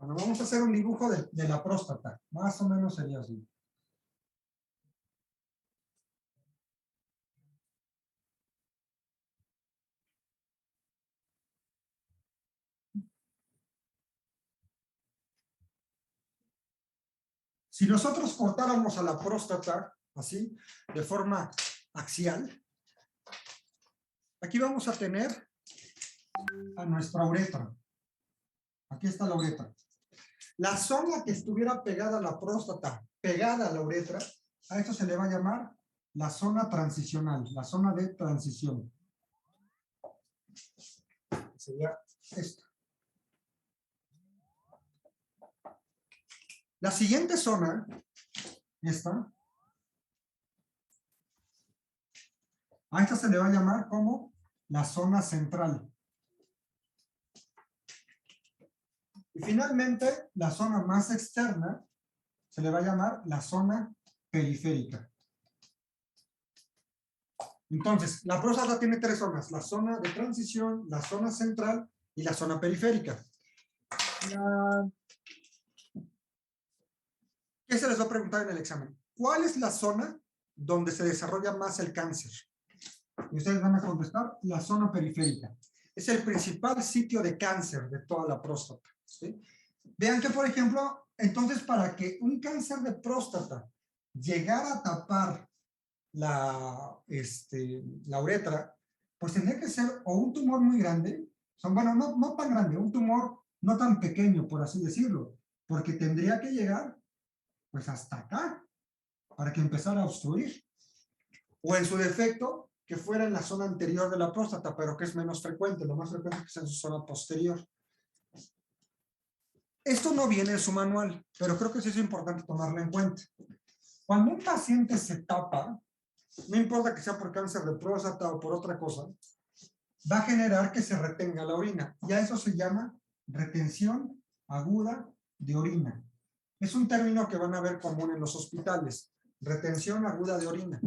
Bueno, vamos a hacer un dibujo de la próstata. Más o menos sería así. Si nosotros cortáramos a la próstata, así, de forma axial, aquí vamos a tener a nuestra uretra. Aquí está la uretra. La zona que estuviera pegada a la próstata, pegada a la uretra, a esto se le va a llamar la zona transicional, la zona de transición. Sería esta. La siguiente zona, esta, a esta se le va a llamar como la zona central. Y finalmente, la zona más externa se le va a llamar la zona periférica. Entonces, la próstata tiene tres zonas: la zona de transición, la zona central y la zona periférica. ¿Qué se les va a preguntar en el examen? ¿Cuál es la zona donde se desarrolla más el cáncer? Y ustedes van a contestar la zona periférica. Es el principal sitio de cáncer de toda la próstata, ¿sí? Vean que, por ejemplo, entonces para que un cáncer de próstata llegara a tapar la uretra, pues tendría que ser o un tumor muy grande, bueno, no tan grande, un tumor no tan pequeño, por así decirlo, porque tendría que llegar pues hasta acá, para que empezara a obstruir. O en su defecto, que fuera en la zona anterior de la próstata, pero que es menos frecuente, lo más frecuente es que sea en su zona posterior. Esto no viene en su manual, pero creo que sí es importante tomarlo en cuenta. Cuando un paciente se tapa, no importa que sea por cáncer de próstata o por otra cosa, va a generar que se retenga la orina. Y a eso se llama retención aguda de orina. Es un término que van a ver común en los hospitales. Retención aguda de orina.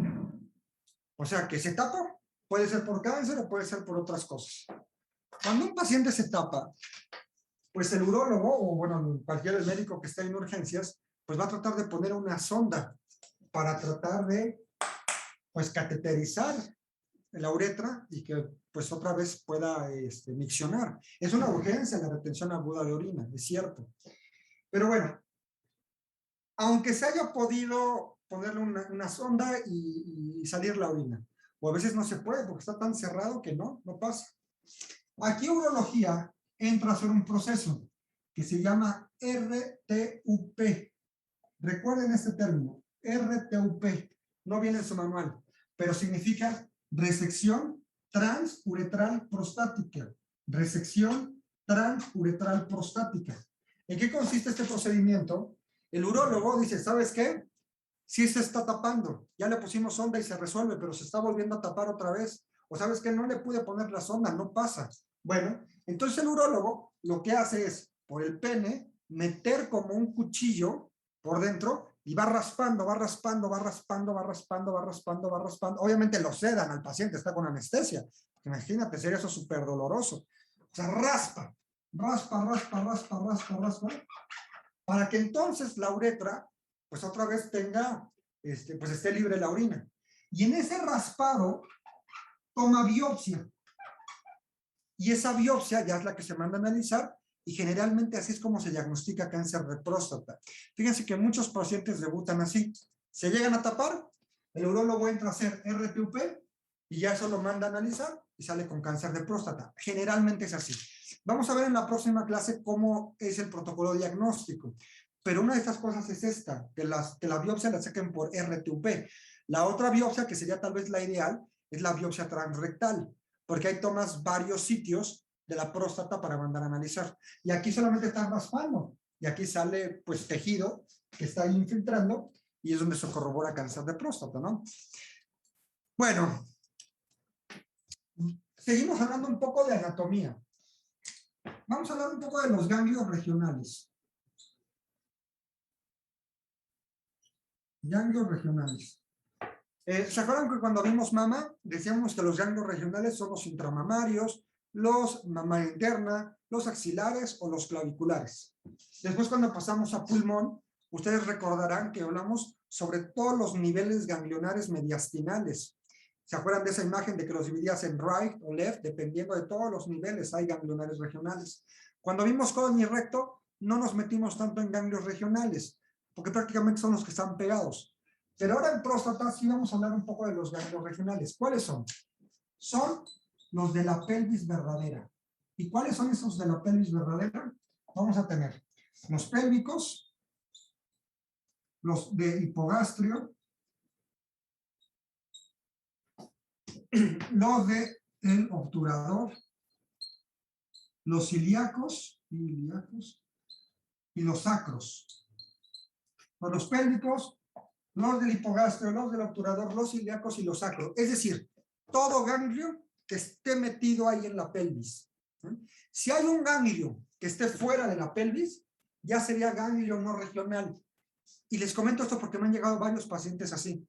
O sea, que se tapa, puede ser por cáncer o puede ser por otras cosas. Cuando un paciente se tapa, pues el urólogo, o bueno, cualquier médico que esté en urgencias, pues va a tratar de poner una sonda para tratar de, pues, cateterizar la uretra y que, pues, otra vez pueda miccionar. Es una urgencia la retención aguda de orina, es cierto. Pero bueno, aunque se haya podido ponerle una sonda y salir la orina, o a veces no se puede porque está tan cerrado que no pasa. Aquí urología entra a hacer un proceso que se llama RTUP. Recuerden este término, RTUP. No viene en su manual, pero significa resección transuretral prostática. Resección transuretral prostática. ¿En qué consiste este procedimiento? El urólogo dice, ¿sabes qué? Sí se está tapando, ya le pusimos sonda y se resuelve, pero se está volviendo a tapar otra vez. O ¿sabes qué? No le pude poner la sonda, no pasa. Bueno, entonces el urólogo lo que hace es, por el pene, meter como un cuchillo por dentro y va raspando, va raspando, va raspando, va raspando, va raspando, va raspando. Obviamente lo sedan al paciente, está con anestesia. Imagínate, sería eso súper doloroso. O sea, raspa, raspa, raspa, raspa, raspa, raspa, para que entonces la uretra, pues otra vez tenga, pues esté libre la orina. Y en ese raspado, toma biopsia. Y esa biopsia ya es la que se manda a analizar y generalmente así es como se diagnostica cáncer de próstata. Fíjense que muchos pacientes debutan así. Se llegan a tapar, el urólogo entra a hacer RTUP y ya eso lo manda a analizar y sale con cáncer de próstata. Generalmente es así. Vamos a ver en la próxima clase cómo es el protocolo diagnóstico. Pero una de estas cosas es esta, que la biopsia la saquen por RTUP. La otra biopsia, que sería tal vez la ideal, es la biopsia transrectal, porque ahí tomas varios sitios de la próstata para mandar a analizar. Y aquí solamente están raspando, y aquí sale pues tejido que está ahí infiltrando, y es donde se corrobora cáncer de próstata, ¿no? Bueno, seguimos hablando un poco de anatomía. Vamos a hablar un poco de los ganglios regionales. Ganglios regionales. ¿Se acuerdan que cuando vimos mama decíamos que los ganglios regionales son los intramamarios, los mamaria interna, los axilares o los claviculares. Después, cuando pasamos a pulmón, ustedes recordarán que hablamos sobre todos los niveles ganglionares mediastinales. ¿Se acuerdan de esa imagen de que los dividías en right o left? Dependiendo de todos los niveles hay ganglionares regionales. Cuando vimos colon y recto, no nos metimos tanto en ganglios regionales, porque prácticamente son los que están pegados. Pero ahora en próstata sí vamos a hablar un poco de los ganglios regionales. ¿Cuáles son? Son los de la pelvis verdadera. ¿Y cuáles son esos de la pelvis verdadera? Vamos a tener los pélvicos, los de hipogastrio, los de el obturador, los ilíacos y los sacros. Los pélvicos, los del hipogastrio, los del obturador, los ilíacos y los sacros. Es decir, todo ganglio que esté metido ahí en la pelvis. Si hay un ganglio que esté fuera de la pelvis, ya sería ganglio no regional. Y les comento esto porque me han llegado varios pacientes así.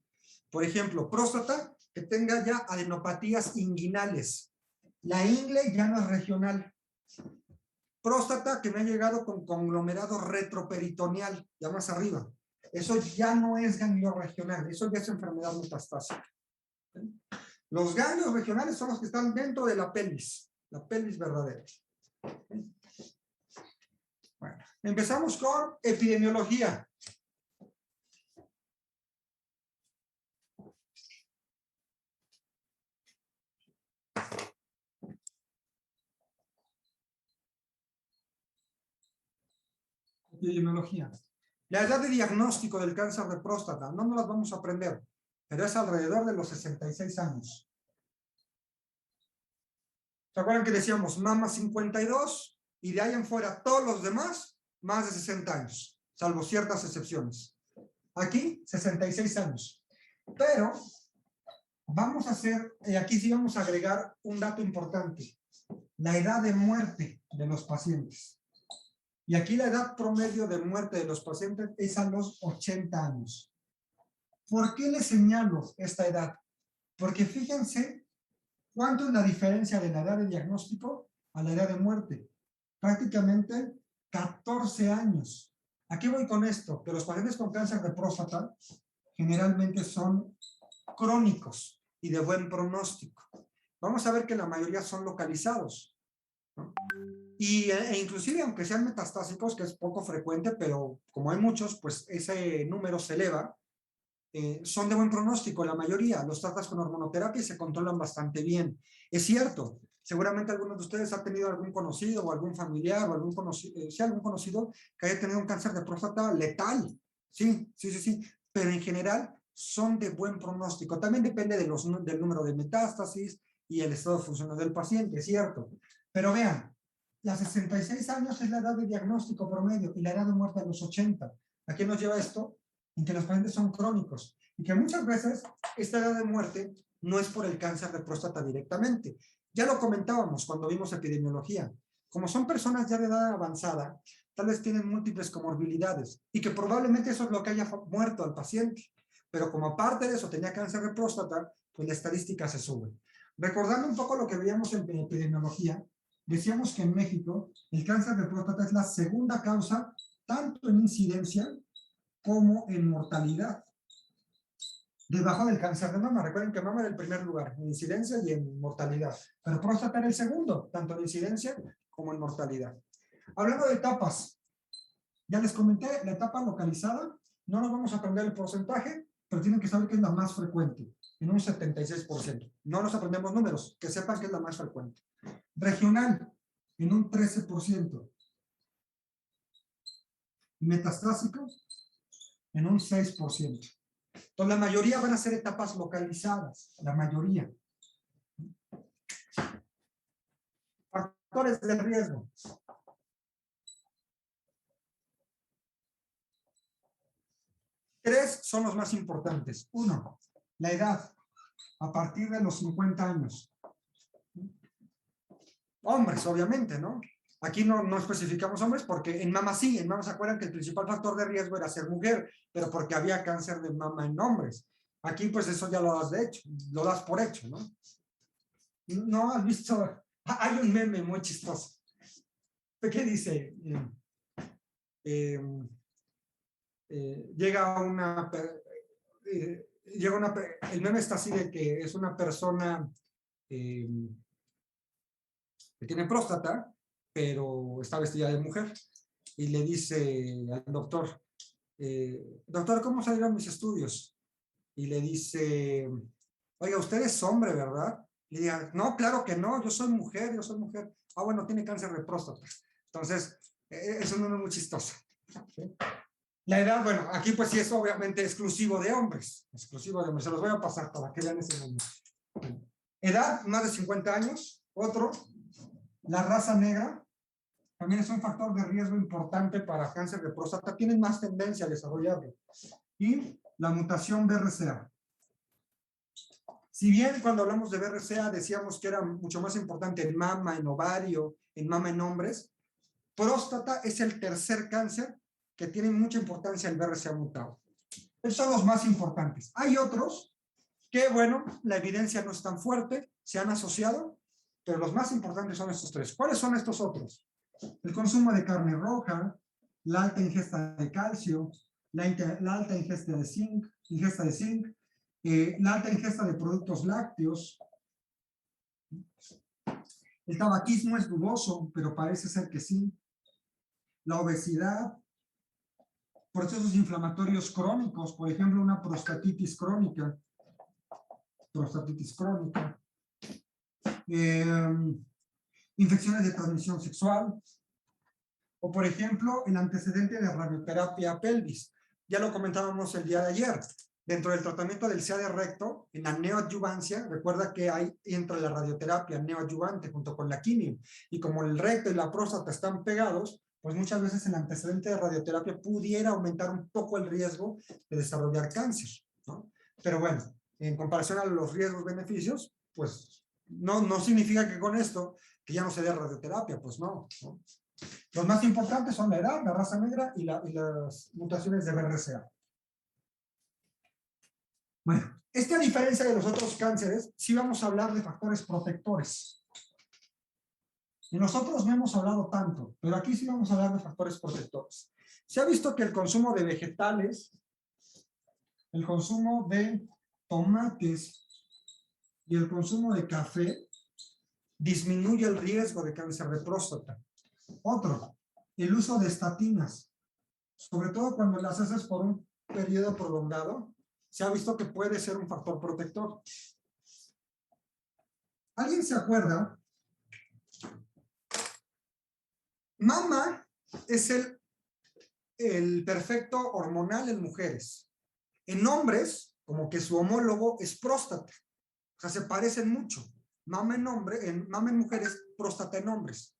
Por ejemplo, próstata que tenga ya adenopatías inguinales. La ingle ya no es regional. Próstata que me ha llegado con conglomerado retroperitoneal, ya más arriba. Eso ya no es ganglio regional, eso ya es enfermedad metastásica. Los ganglios regionales son los que están dentro de la pelvis verdadera. Bueno, empezamos con epidemiología. Epidemiología. La edad de diagnóstico del cáncer de próstata, no nos las vamos a aprender, pero es alrededor de los 66 años. ¿Se acuerdan que decíamos mama 52 y de ahí en fuera todos los demás más de 60 años, salvo ciertas excepciones? Aquí 66 años. Pero vamos a hacer, aquí sí vamos a agregar un dato importante, la edad de muerte de los pacientes. Y aquí la edad promedio de muerte de los pacientes es a los 80 años. ¿Por qué les señalo esta edad? Porque fíjense cuánto es la diferencia de la edad de diagnóstico a la edad de muerte. Prácticamente 14 años. ¿A qué voy con esto? Que los pacientes con cáncer de próstata generalmente son crónicos y de buen pronóstico. Vamos a ver que la mayoría son localizados, ¿no? E inclusive aunque sean metastásicos, que es poco frecuente, pero como hay muchos, pues ese número se eleva, son de buen pronóstico la mayoría. Los tratas con hormonoterapia y se controlan bastante bien. Es cierto, seguramente algunos de ustedes han tenido algún conocido o algún familiar o algún conocido que haya tenido un cáncer de próstata letal. Sí, pero en general son de buen pronóstico. También depende de del número de metástasis y el estado funcional del paciente, es cierto. Pero vean, los 66 años es la edad de diagnóstico promedio y la edad de muerte a los 80. ¿A qué nos lleva esto? En que los pacientes son crónicos y que muchas veces esta edad de muerte no es por el cáncer de próstata directamente. Ya lo comentábamos cuando vimos epidemiología. Como son personas ya de edad avanzada, tal vez tienen múltiples comorbilidades y que probablemente eso es lo que haya muerto al paciente. Pero como aparte de eso tenía cáncer de próstata, pues la estadística se sube. Recordando un poco lo que veíamos en epidemiología, decíamos que en México el cáncer de próstata es la segunda causa tanto en incidencia como en mortalidad, debajo del cáncer de mama. Recuerden que mama era el primer lugar en incidencia y en mortalidad, pero próstata era el segundo, tanto en incidencia como en mortalidad. Hablando de etapas, ya les comenté la etapa localizada, no nos vamos a aprender el porcentaje, pero tienen que saber que es la más frecuente, en un 76%. No nos aprendemos números, que sepan que es la más frecuente. Regional, en un 13%. Metastásico, en un 6%. Entonces, la mayoría van a ser etapas localizadas, la mayoría. Factores de riesgo. Tres son los más importantes. Uno, la edad, a partir de los 50 años. Hombres, obviamente, ¿no? Aquí no especificamos hombres porque en mama sí, en mama se acuerdan que el principal factor de riesgo era ser mujer, pero porque había cáncer de mama en hombres. Aquí pues eso ya lo das de hecho, lo das por hecho, ¿no? ¿No has visto Hay un meme muy chistoso. ¿Qué dice? Llega el meme está así de que es una persona eh, que tiene próstata, pero está vestida de mujer, y le dice al doctor, doctor, ¿cómo salieron mis estudios? Y le dice, oiga, usted es hombre, ¿verdad? Y le dice, no, claro que no, yo soy mujer, yo soy mujer. Ah, bueno, tiene cáncer de próstata. Entonces, eso no es muy chistoso. ¿Sí? La edad, bueno, aquí pues sí es obviamente exclusivo de hombres, se los voy a pasar para que vean ese número. Edad, más de 50 años. Otro, la raza negra, también es un factor de riesgo importante para cáncer de próstata, tienen más tendencia a desarrollarlo. Y la mutación BRCA. Si bien cuando hablamos de BRCA decíamos que era mucho más importante en mama, en ovario, en mama en hombres, próstata es el tercer cáncer que tiene mucha importancia el BRCA mutado. Esos son los más importantes. Hay otros que, bueno, la evidencia no es tan fuerte, se han asociado, pero los más importantes son estos tres. ¿Cuáles son estos otros? El consumo de carne roja, la alta ingesta de calcio, la alta ingesta de zinc, la alta ingesta de productos lácteos. El tabaquismo es dudoso, pero parece ser que sí. La obesidad, procesos inflamatorios crónicos, por ejemplo, una prostatitis crónica, infecciones de transmisión sexual, o por ejemplo, el antecedente de radioterapia pelvis. Ya lo comentábamos el día de ayer. Dentro del tratamiento del SIAD de recto, en la neoadyuvancia, recuerda que ahí entra la radioterapia neoadyuvante junto con la quimio. Y como el recto y la próstata están pegados, pues muchas veces el antecedente de radioterapia pudiera aumentar un poco el riesgo de desarrollar cáncer, ¿no? Pero bueno, en comparación a los riesgos-beneficios, pues no significa que con esto, que ya no se dé radioterapia, pues no, ¿no? Los más importantes son la edad, la raza negra y las mutaciones de BRCA. Bueno, a diferencia de los otros cánceres, sí vamos a hablar de factores protectores. Y nosotros no hemos hablado tanto, pero aquí sí vamos a hablar de factores protectores. Se ha visto que el consumo de vegetales, el consumo de tomates y el consumo de café disminuye el riesgo de cáncer de próstata. Otro, el uso de estatinas, sobre todo cuando las haces por un periodo prolongado, se ha visto que puede ser un factor protector. ¿Alguien se acuerda? Mama es el perfecto hormonal en mujeres. En hombres, como que su homólogo es próstata. O sea, se parecen mucho. Mama en mujeres, próstata en hombres.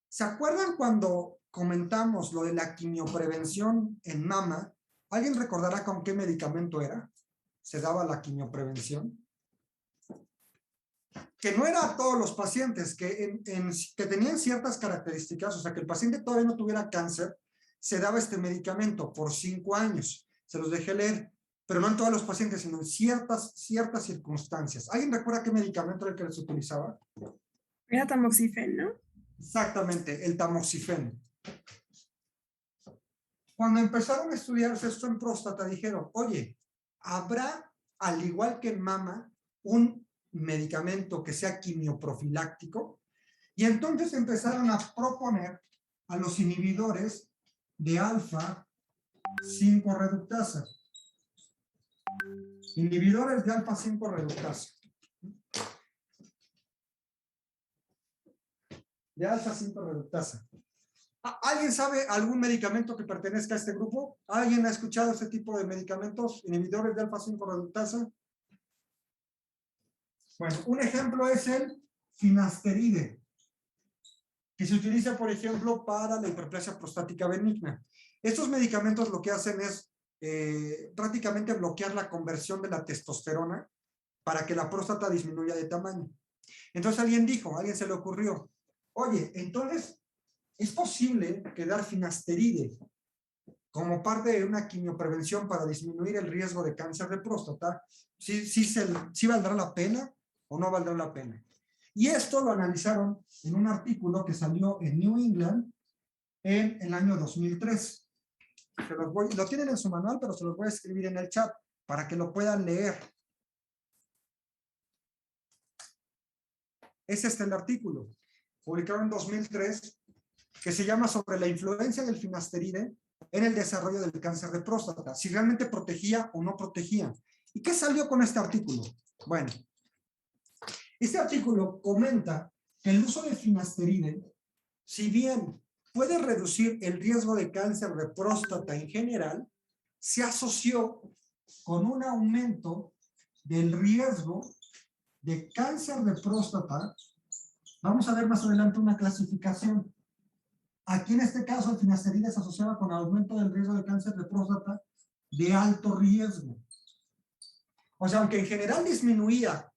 ¿Se acuerdan cuando comentamos lo de la quimioprevención en mama? ¿Alguien recordará con qué medicamento era? Se daba la quimioprevención. Que no era a todos los pacientes, que tenían ciertas características, o sea, que el paciente todavía no tuviera cáncer, se daba este medicamento por 5 años. Se los dejé leer, pero no en todos los pacientes, sino en ciertas circunstancias. ¿Alguien recuerda qué medicamento era el que se utilizaba? Era tamoxifen, ¿no? Exactamente, el tamoxifeno. Cuando empezaron a estudiarse esto en próstata, dijeron, oye, ¿habrá, al igual que en mama, un medicamento que sea quimioprofiláctico? Y entonces empezaron a proponer a los inhibidores de alfa 5 reductasa. Inhibidores de alfa 5 reductasa. De alfa 5 reductasa. ¿Alguien sabe algún medicamento que pertenezca a este grupo? ¿Alguien ha escuchado este tipo de medicamentos? Inhibidores de alfa 5 reductasa. Bueno, un ejemplo es el finasteride, que se utiliza, por ejemplo, para la hiperplasia prostática benigna. Estos medicamentos lo que hacen es prácticamente bloquear la conversión de la testosterona para que la próstata disminuya de tamaño. Entonces alguien se le ocurrió, oye, entonces, ¿es posible que dar finasteride como parte de una quimioprevención para disminuir el riesgo de cáncer de próstata? ¿Sí valdrá la pena o no valdrá la pena? Y esto lo analizaron en un artículo que salió en New England en el año 2003. Lo tienen en su manual, pero se los voy a escribir en el chat para que lo puedan leer. Es el artículo, publicado en 2003, que se llama Sobre la influencia del finasteride en el desarrollo del cáncer de próstata, si realmente protegía o no protegía. ¿Y qué salió con este artículo? Bueno, este artículo comenta que el uso de finasteride, si bien puede reducir el riesgo de cáncer de próstata en general, se asoció con un aumento del riesgo de cáncer de próstata. Vamos a ver más adelante una clasificación. Aquí en este caso el finasteride se asociaba con aumento del riesgo de cáncer de próstata de alto riesgo. O sea, aunque en general disminuía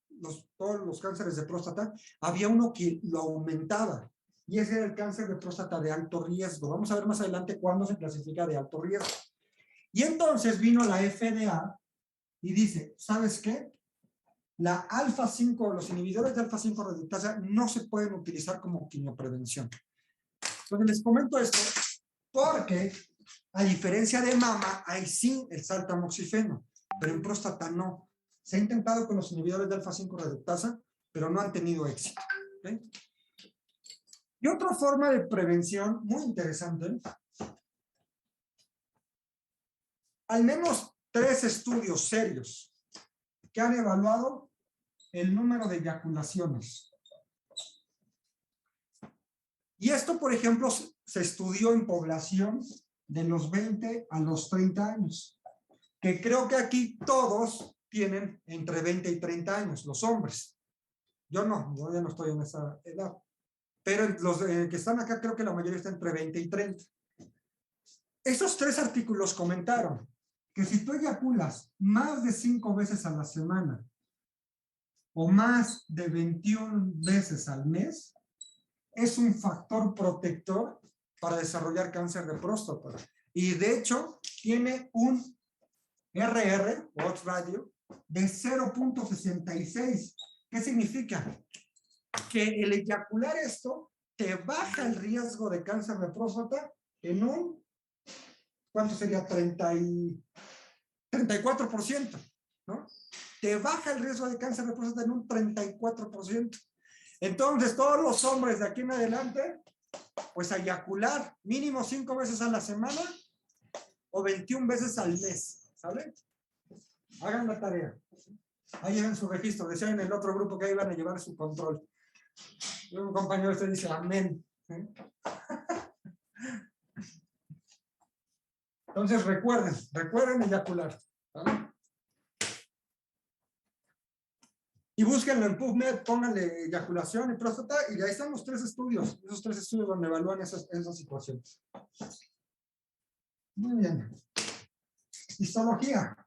todos los cánceres de próstata, había uno que lo aumentaba. Y ese era el cáncer de próstata de alto riesgo. Vamos a ver más adelante cuándo se clasifica de alto riesgo. Y entonces vino la FDA y dice, ¿sabes qué? La alfa-5, los inhibidores de alfa-5 reductasa no se pueden utilizar como quimioprevención. Entonces les comento esto porque, a diferencia de mama, hay sí el saltamoxifeno, pero en próstata no. Se ha intentado con los inhibidores de alfa-5 reductasa, pero no han tenido éxito. ¿Okay? Y otra forma de prevención muy interesante, al menos 3 estudios serios que han evaluado el número de eyaculaciones. Y esto, por ejemplo, se estudió en población de los 20 a los 30 años, que creo que aquí todos tienen entre 20 y 30 años, los hombres. Yo ya no estoy en esa edad. Pero los que están acá, creo que la mayoría está entre 20 y 30. Estos 3 artículos comentaron que si tú eyaculas más de 5 veces a la semana o más de 21 veces al mes, es un factor protector para desarrollar cáncer de próstata. Y de hecho, tiene un RR, odds ratio, de 0.66. ¿Qué significa? Que el eyacular esto te baja el riesgo de cáncer de próstata en un, ¿cuánto sería? 34%, ¿no? Te baja el riesgo de cáncer de próstata en un 34%. Entonces, todos los hombres de aquí en adelante, pues a eyacular mínimo 5 veces a la semana o 21 veces al mes, ¿sale? Hagan la tarea. Ahí lleven su registro. Decían en el otro grupo que ahí van a llevar su control. Y un compañero usted dice, amén. Entonces, recuerden eyacular, ¿vale? Y búsquenlo en PubMed, pónganle eyaculación y próstata, y ahí están los 3 estudios, esos 3 estudios donde evalúan esas situaciones. Muy bien. Histología.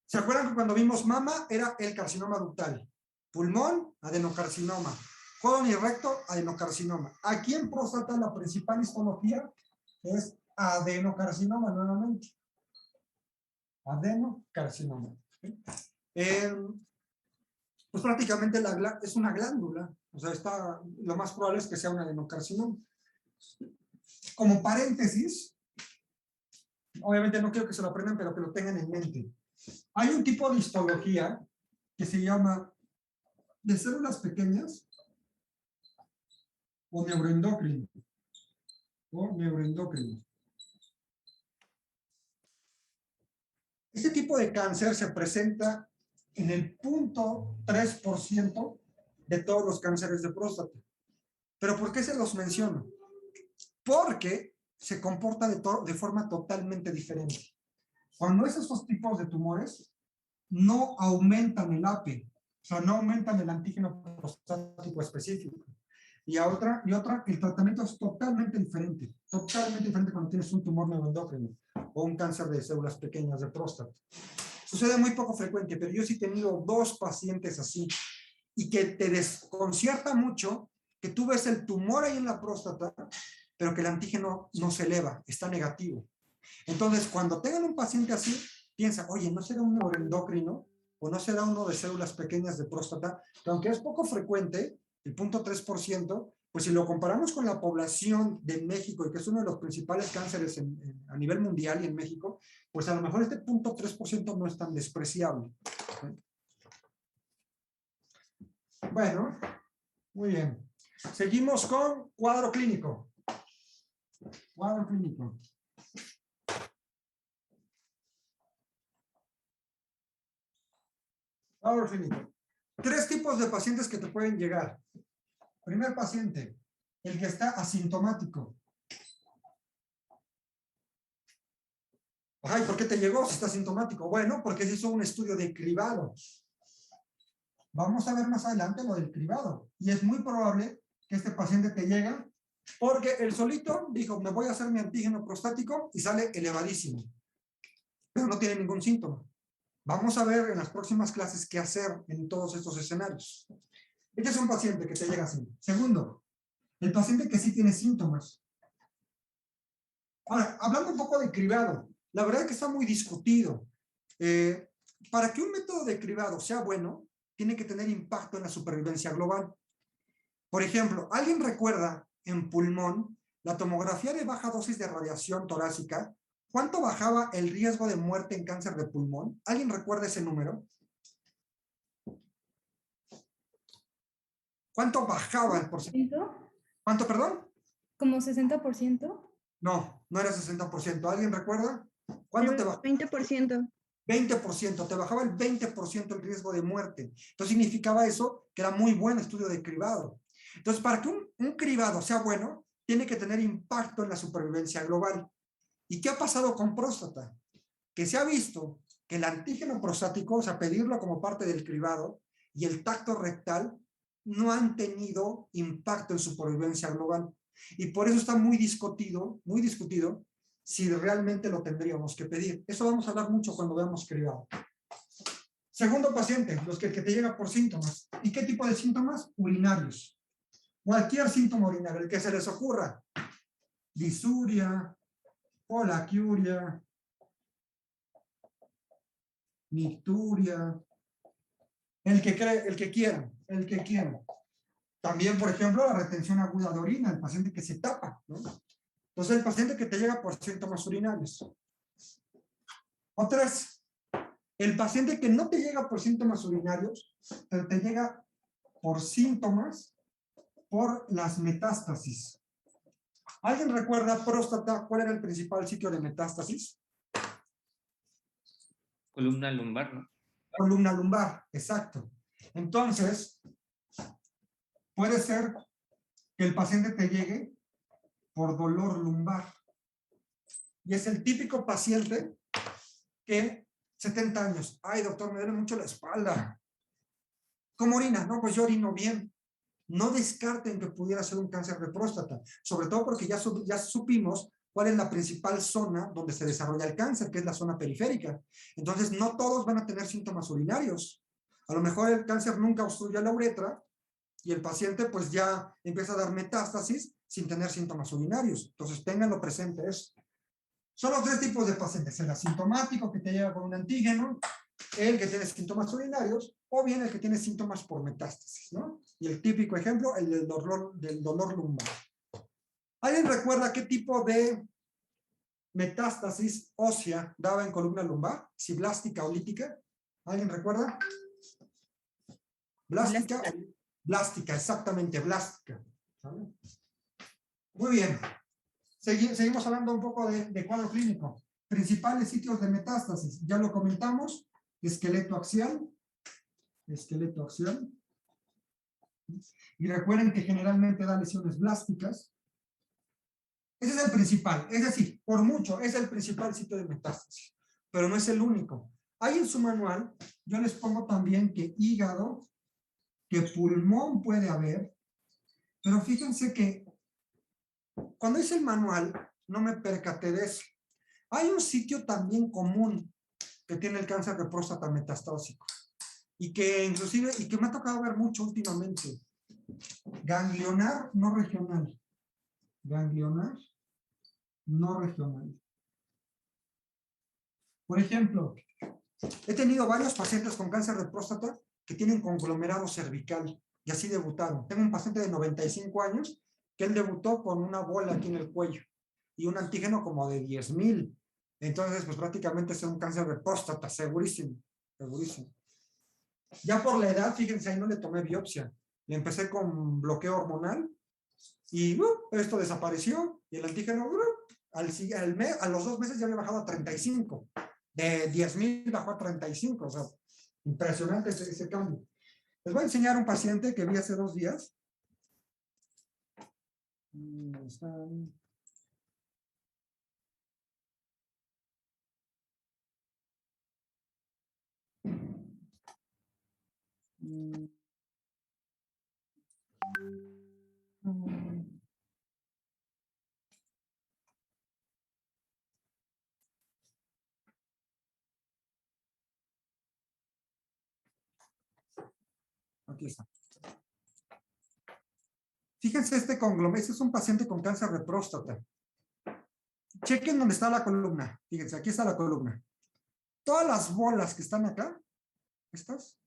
¿Se acuerdan que cuando vimos mama era el carcinoma ductal? Pulmón, adenocarcinoma. Colon y recto, adenocarcinoma. Aquí en próstata la principal histología es adenocarcinoma nuevamente. Adenocarcinoma. Pues prácticamente es una glándula. O sea, lo más probable es que sea un adenocarcinoma. Como paréntesis, obviamente no quiero que se lo aprendan, pero que lo tengan en mente. Hay un tipo de histología que se llama de células pequeñas o neuroendocrino. Este tipo de cáncer se presenta en el 0.3% de todos los cánceres de próstata. ¿Pero por qué se los menciono? Porque se comporta de forma totalmente diferente. Cuando es estos tipos de tumores, no aumentan el APE, o sea, no aumentan el antígeno prostático específico. Y otra, el tratamiento es totalmente diferente cuando tienes un tumor neuroendocrino o un cáncer de células pequeñas de próstata. Sucede muy poco frecuente, pero yo sí he tenido 2 pacientes así, y que te desconcierta mucho que tú ves el tumor ahí en la próstata, pero que el antígeno no se eleva, está negativo. Entonces, cuando tengan un paciente así, piensa, oye, ¿no será un neuroendocrino? o no será uno de células pequeñas de próstata, que aunque es poco frecuente, el 0.3%, pues si lo comparamos con la población de México, y que es uno de los principales cánceres a nivel mundial y en México, pues a lo mejor este 0.3% no es tan despreciable. Bueno, muy bien. Seguimos con cuadro clínico. Cuadro clínico. Cuadro clínico. 3 tipos de pacientes que te pueden llegar. Primer paciente, el que está asintomático. Ay, ¿por qué te llegó si está asintomático? Bueno, porque se hizo un estudio de cribado. Vamos a ver más adelante lo del cribado. Y es muy probable que este paciente te llegue porque el solito dijo, me voy a hacer mi antígeno prostático y sale elevadísimo. Pero no tiene ningún síntoma. Vamos a ver en las próximas clases qué hacer en todos estos escenarios. Este es un paciente que te llega así. Segundo, el paciente que sí tiene síntomas. Ahora, hablando un poco de cribado, la verdad es que está muy discutido. Para que un método de cribado sea bueno, tiene que tener impacto en la supervivencia global. Por ejemplo, ¿alguien recuerda en pulmón la tomografía de baja dosis de radiación torácica? ¿Cuánto bajaba el riesgo de muerte en cáncer de pulmón? ¿Alguien recuerda ese número? ¿Cuánto bajaba el porcentaje? ¿Cuánto, perdón? ¿Como 60%? No, no era 60%. ¿Alguien recuerda? ¿Cuánto te bajaba? 20%. 20%, te bajaba el 20% el riesgo de muerte. Entonces significaba eso que era muy buen estudio de cribado. Entonces, para que un cribado sea bueno, tiene que tener impacto en la supervivencia global. ¿Y qué ha pasado con próstata? Que se ha visto que el antígeno prostático, o sea, pedirlo como parte del cribado, y el tacto rectal no han tenido impacto en supervivencia global. Y por eso está muy discutido si realmente lo tendríamos que pedir. Eso vamos a hablar mucho cuando veamos cribado. Segundo paciente, el que te llega por síntomas. ¿Y qué tipo de síntomas? Urinarios. Cualquier síntoma urinario, el que se les ocurra. Disuria, polaquiuria, nicturia, el que quieran. También, por ejemplo, la retención aguda de orina, el paciente que se tapa, ¿no? Entonces, el paciente que te llega por síntomas urinarios. Otras, el paciente que no te llega por síntomas urinarios, pero te llega por síntomas por las metástasis. ¿Alguien recuerda próstata? ¿Cuál era el principal sitio de metástasis? Columna lumbar, ¿no? Columna lumbar, exacto. Entonces, puede ser que el paciente te llegue por dolor lumbar. Y es el típico paciente que 70 años, ay doctor, me duele mucho la espalda. ¿Cómo orina? No, pues yo orino bien. No descarten que pudiera ser un cáncer de próstata, sobre todo porque ya supimos cuál es la principal zona donde se desarrolla el cáncer, que es la zona periférica. Entonces, no todos van a tener síntomas urinarios. A lo mejor el cáncer nunca obstruye la uretra y el paciente pues ya empieza a dar metástasis sin tener síntomas urinarios. Entonces, ténganlo presente eso. Son los 3 tipos de pacientes: el asintomático que te llega con un antígeno, el que tiene síntomas urinarios, o bien el que tiene síntomas por metástasis, ¿no? Y el típico ejemplo, el del dolor lumbar. ¿Alguien recuerda qué tipo de metástasis ósea daba en columna lumbar? Si blástica o lítica. ¿Alguien recuerda? Blástica. Blástica, exactamente, blástica. ¿Sabe? Muy bien. Seguimos hablando un poco de cuadro clínico. Principales sitios de metástasis. Ya lo comentamos. Esqueleto axial. Esqueleto axial. Y recuerden que generalmente da lesiones blásticas. Ese es el principal. Es decir, por mucho, es el principal sitio de metástasis. Pero no es el único. Ahí en su manual, yo les pongo también que hígado, que pulmón puede haber. Pero fíjense que cuando hice el manual, no me percaté de eso. Hay un sitio también común que tiene el cáncer de próstata metastásico y que inclusive, y que me ha tocado ver mucho últimamente. Ganglionar no regional. Ganglionar no regional. Por ejemplo, He tenido varios pacientes con cáncer de próstata que tienen conglomerado cervical y así debutaron. Tengo un paciente de 95 años que él debutó con una bola aquí en el cuello y un antígeno como de 10,000. Entonces, pues prácticamente es un cáncer de próstata, segurísimo, segurísimo. Ya por la edad, fíjense, ahí no le tomé biopsia. Le empecé con bloqueo hormonal y esto desapareció y el antígeno a los 2 meses ya había bajado a 35. De 10,000 bajó a 35. O sea, impresionante ese cambio. Les voy a enseñar un paciente que vi hace 2 días. Aquí está. Fíjense este conglomerado. Este es un paciente con cáncer de próstata. Chequen dónde está la columna. Fíjense, aquí está la columna. Todas las bolas que están acá, estas,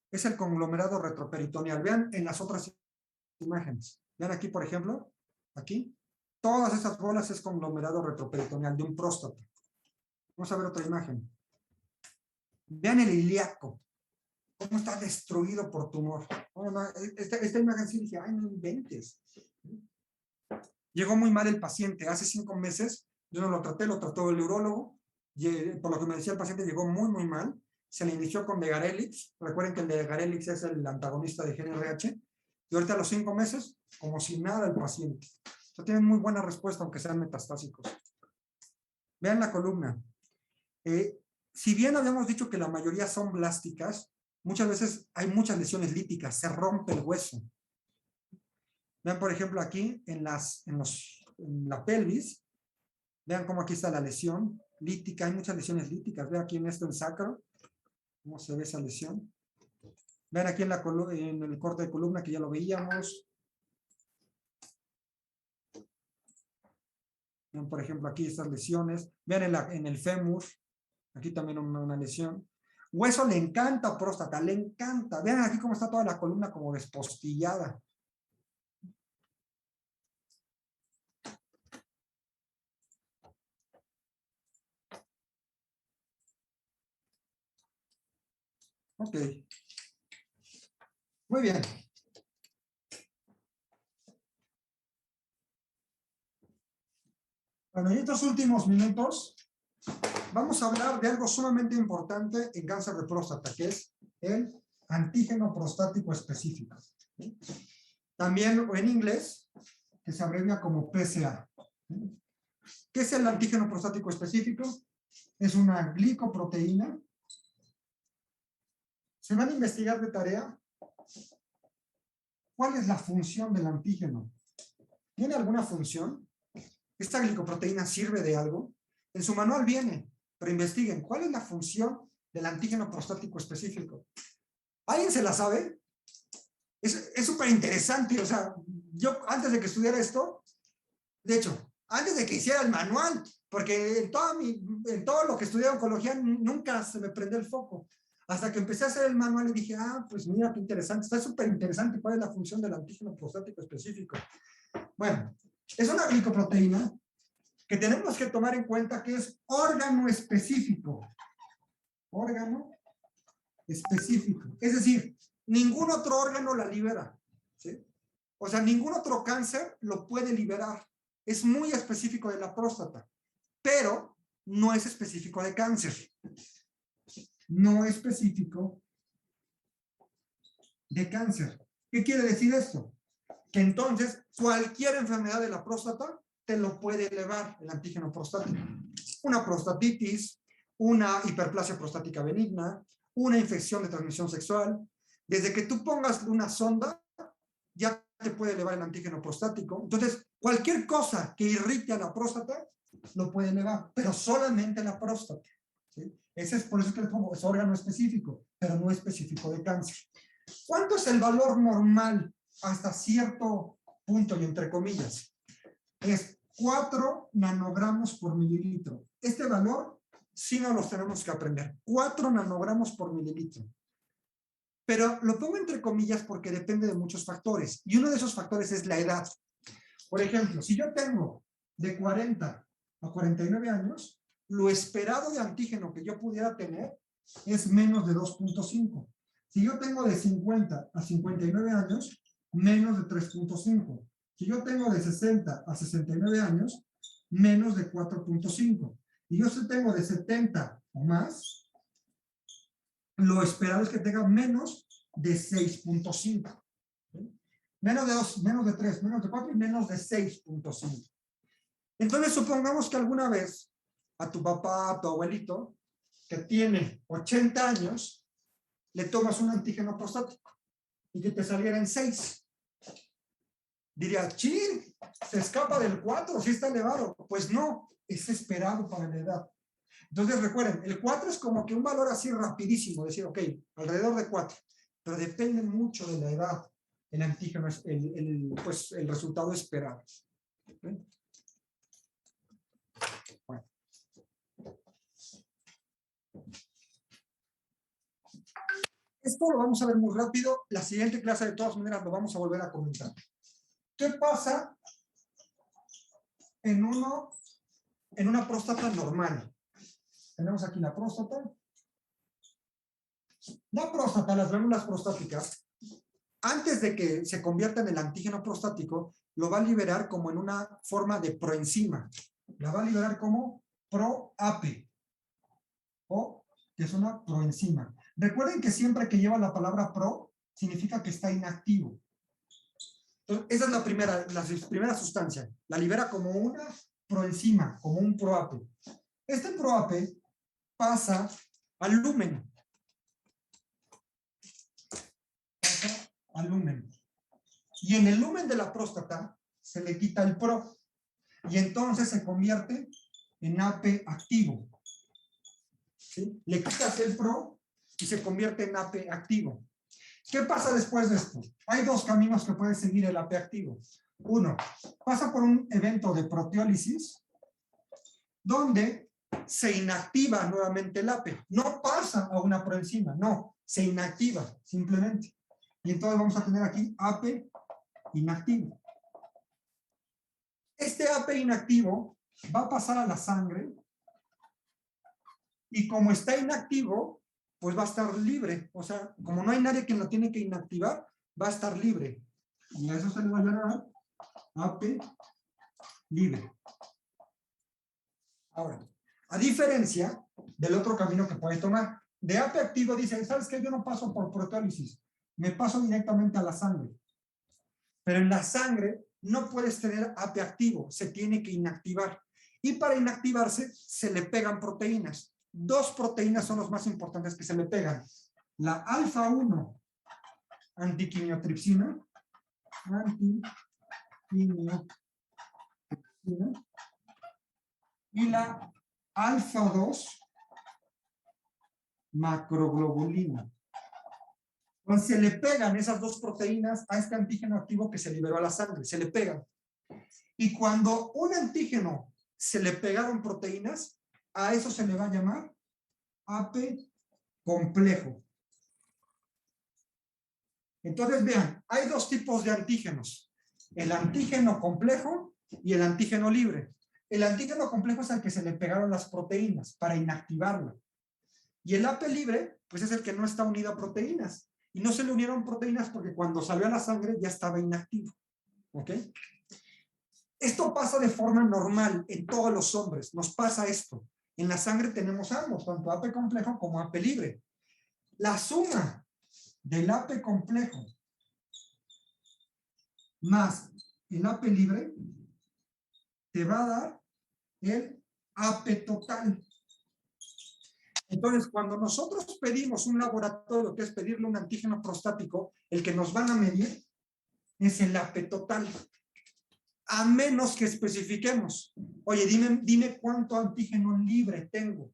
es el conglomerado retroperitoneal. Vean en las otras imágenes. Vean aquí, por ejemplo, aquí. Todas esas bolas es conglomerado retroperitoneal de un próstata. Vamos a ver otra imagen. Vean el ilíaco. Cómo está destruido por tumor. Esta imagen sí dije, ay, no inventes. Llegó muy mal el paciente. Hace 5 meses yo no lo traté, lo trató el urólogo. Y, por lo que me decía el paciente, llegó muy, muy mal. Se le inició con Degarelix. Recuerden que el Degarelix es el antagonista de GnRH. Y ahorita a los 5 meses, como si nada el paciente. O sea, tienen muy buena respuesta, aunque sean metastásicos. Vean la columna. Si bien habíamos dicho que la mayoría son blásticas, muchas veces hay muchas lesiones líticas, se rompe el hueso. Vean, por ejemplo, aquí en la pelvis, vean cómo aquí está la lesión lítica, hay muchas lesiones líticas. Vean aquí en esto en sacro, cómo se ve esa lesión. Vean aquí en el corte de columna que ya lo veíamos. Vean, por ejemplo, aquí estas lesiones. Vean en el fémur, aquí también una lesión. Hueso le encanta próstata, le encanta. Vean aquí cómo está toda la columna como despostillada. Ok. Muy bien. Bueno, en estos últimos minutos vamos a hablar de algo sumamente importante en cáncer de próstata, que es el antígeno prostático específico. También en inglés, que se abrevia como PSA. ¿Qué es el antígeno prostático específico? Es una glicoproteína. Se van a investigar de tarea cuál es la función del antígeno. ¿Tiene alguna función? ¿Esta glicoproteína sirve de algo? En su manual viene, pero investiguen cuál es la función del antígeno prostático específico. ¿Alguien se la sabe? Es súper interesante. O sea, yo antes de que estudiara esto, de hecho, antes de que hiciera el manual, porque en todo lo que estudié oncología nunca se me prendió el foco. Hasta que empecé a hacer el manual y dije, pues mira qué interesante, está súper interesante cuál es la función del antígeno prostático específico. Bueno, es una glicoproteína que tenemos que tomar en cuenta que es órgano específico. Órgano específico. Es decir, ningún otro órgano la libera. ¿Sí? O sea, ningún otro cáncer lo puede liberar. Es muy específico de la próstata, pero no es específico de cáncer. No es específico de cáncer. ¿Qué quiere decir esto? Que entonces cualquier enfermedad de la próstata te lo puede elevar el antígeno prostático. Una prostatitis, una hiperplasia prostática benigna, una infección de transmisión sexual. Desde que tú pongas una sonda, ya te puede elevar el antígeno prostático. Entonces, cualquier cosa que irrite a la próstata lo puede elevar, pero solamente la próstata. ¿Sí? Ese es por eso que es órgano específico, pero no específico de cáncer. ¿Cuánto es el valor normal hasta cierto punto y entre comillas? Es 4 nanogramos por mililitro. Este valor sí no los tenemos que aprender. 4 nanogramos por mililitro. Pero lo pongo entre comillas porque depende de muchos factores. Y uno de esos factores es la edad. Por ejemplo, si yo tengo de 40 a 49 años, lo esperado de antígeno que yo pudiera tener es menos de 2.5. Si yo tengo de 50 a 59 años, menos de 3.5. Si yo tengo de 60 a 69 años, menos de 4.5. Y yo si tengo de 70 o más, lo esperado es que tenga menos de 6.5. Menos de 2, menos de 3, menos de 4 y menos de 6.5. Entonces supongamos que alguna vez a tu papá, a tu abuelito, que tiene 80 años, le tomas un antígeno prostático y que te saliera en 6. Diría, ¡chin! Se escapa del 4, sí está elevado. Pues no, es esperado para la edad. Entonces recuerden, el 4 es como que un valor así rapidísimo, decir, ok, alrededor de 4, pero depende mucho de la edad, el antígeno, pues el resultado esperado. ¿Okay? Bueno. Esto lo vamos a ver muy rápido, la siguiente clase de todas maneras lo vamos a volver a comentar. ¿Qué pasa en una próstata normal? Tenemos aquí la próstata. La próstata, las glándulas prostáticas, antes de que se convierta en el antígeno prostático, lo va a liberar como en una forma de proenzima. La va a liberar como pro-AP, o que es una proenzima. Recuerden que siempre que lleva la palabra pro, significa que está inactivo. Entonces, esa es la primera sustancia. La libera como una proenzima, como un pro-AP. Este pro-AP pasa al lumen. Pasa al lumen. Y en el lumen de la próstata se le quita el pro. Y entonces se convierte en AP activo. ¿Sí? Le quitas el pro y se convierte en AP activo. ¿Qué pasa después de esto? Hay 2 caminos que puede seguir el AP activo. Uno, pasa por un evento de proteólisis donde se inactiva nuevamente el AP. No pasa a una proenzima, no, se inactiva simplemente. Y entonces vamos a tener aquí AP inactivo. Este AP inactivo va a pasar a la sangre y como está inactivo, pues va a estar libre. O sea, como no hay nadie que lo tiene que inactivar, va a estar libre. Y a eso se le va a llamar AP libre. Ahora, a diferencia del otro camino que puede tomar, de AP activo dice, ¿sabes qué? Yo no paso por proteólisis, me paso directamente a la sangre. Pero en la sangre no puedes tener AP activo, se tiene que inactivar. Y para inactivarse se le pegan proteínas. 2 proteínas son las más importantes que se le pegan. La alfa-1 antiquimiotripsina, y la alfa-2 macroglobulina. Entonces se le pegan esas 2 proteínas a este antígeno activo que se liberó a la sangre, se le pegan. Y cuando un antígeno se le pegaron proteínas, a eso se le va a llamar AP complejo. Entonces vean, hay 2 tipos de antígenos, el antígeno complejo y el antígeno libre. El antígeno complejo es al que se le pegaron las proteínas para inactivarlo. Y el AP libre, pues es el que no está unido a proteínas. Y no se le unieron proteínas porque cuando salió a la sangre ya estaba inactivo. ¿Ok? Esto pasa de forma normal en todos los hombres. Nos pasa esto. En la sangre tenemos ambos, tanto AP complejo como AP libre. La suma del AP complejo más el AP libre te va a dar el AP total. Entonces, cuando nosotros pedimos un laboratorio, que es pedirle un antígeno prostático, el que nos van a medir es el AP total. A menos que especifiquemos, oye, dime cuánto antígeno libre tengo.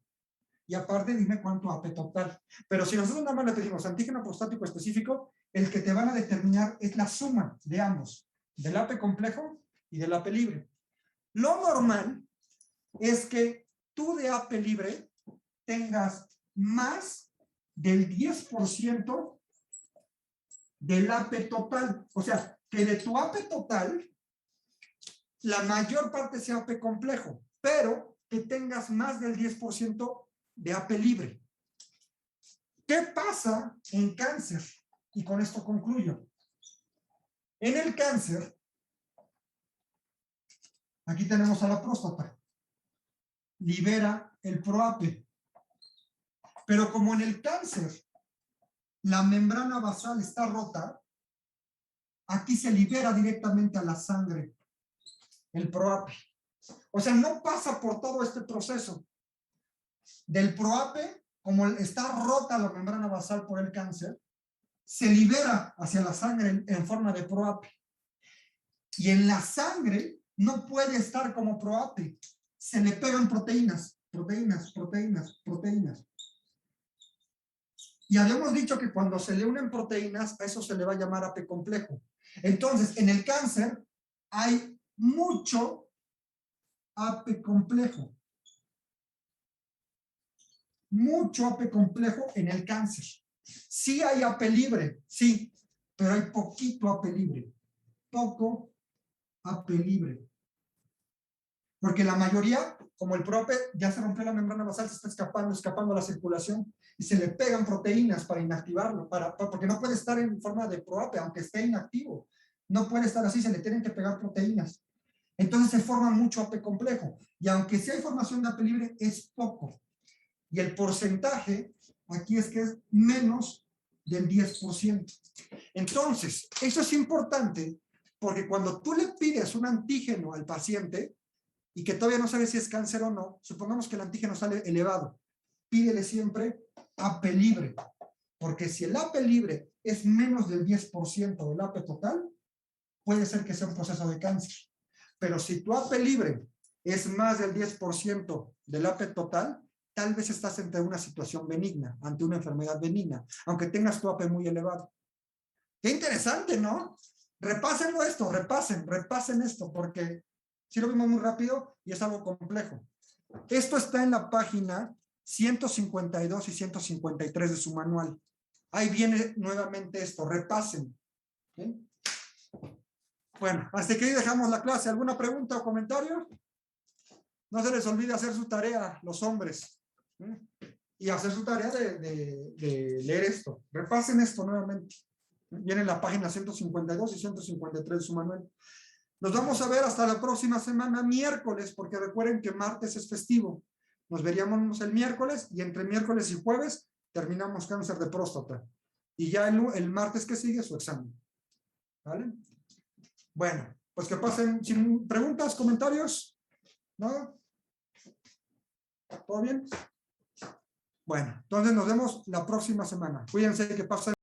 Y aparte, dime cuánto AP total. Pero si nosotros nada más le pedimos antígeno prostático específico, el que te van a determinar es la suma de ambos, del AP complejo y del AP libre. Lo normal es que tú de AP libre tengas más del 10% del AP total. O sea, que de tu AP total, la mayor parte sea AP complejo, pero que tengas más del 10% de AP libre. ¿Qué pasa en cáncer? Y con esto concluyo. En el cáncer, aquí tenemos a la próstata. Libera el ProAP. Pero como en el cáncer la membrana basal está rota, aquí se libera directamente a la sangre el ProAP. O sea, no pasa por todo este proceso. Del ProAP, como está rota la membrana basal por el cáncer, se libera hacia la sangre en forma de ProAP. Y en la sangre no puede estar como ProAP. Se le pegan proteínas. Y habíamos dicho que cuando se le unen proteínas, a eso se le va a llamar AP complejo. Entonces, en el cáncer hay mucho AP complejo. Mucho AP complejo en el cáncer. Sí hay AP libre, sí, pero hay poquito AP libre. Poco AP libre. Porque la mayoría, como el ProAP ya se rompió la membrana basal, se está escapando a la circulación y se le pegan proteínas para inactivarlo, porque no puede estar en forma de ProAP, aunque esté inactivo. No puede estar así, se le tienen que pegar proteínas. Entonces se forma mucho AP complejo. Y aunque sí hay formación de AP libre, es poco. Y el porcentaje aquí es que es menos del 10%. Entonces, eso es importante porque cuando tú le pides un antígeno al paciente y que todavía no sabe si es cáncer o no, supongamos que el antígeno sale elevado, pídele siempre AP libre, porque si el AP libre es menos del 10% del AP total, puede ser que sea un proceso de cáncer. Pero si tu AP libre es más del 10% del AP total, tal vez estás ante una situación benigna, ante una enfermedad benigna, aunque tengas tu AP muy elevado. Qué interesante, ¿no? Repásenlo esto, repasen esto, porque sí lo vimos muy rápido y es algo complejo. Esto está en la página 152 y 153 de su manual. Ahí viene nuevamente esto, repasen. ¿Sí? Bueno, hasta que ahí dejamos la clase. ¿Alguna pregunta o comentario? No se les olvide hacer su tarea, los hombres. Y hacer su tarea de leer esto. Repasen esto nuevamente. Viene en la página 152 y 153 de su manual. Nos vamos a ver hasta la próxima semana, miércoles, porque recuerden que martes es festivo. Nos veríamos el miércoles y entre miércoles y jueves terminamos cáncer de próstata. Y ya el martes que sigue su examen. ¿Vale? Bueno, pues que pasen sin preguntas, comentarios. ¿No? ¿Todo bien? Bueno, entonces nos vemos la próxima semana. Cuídense, que pasen.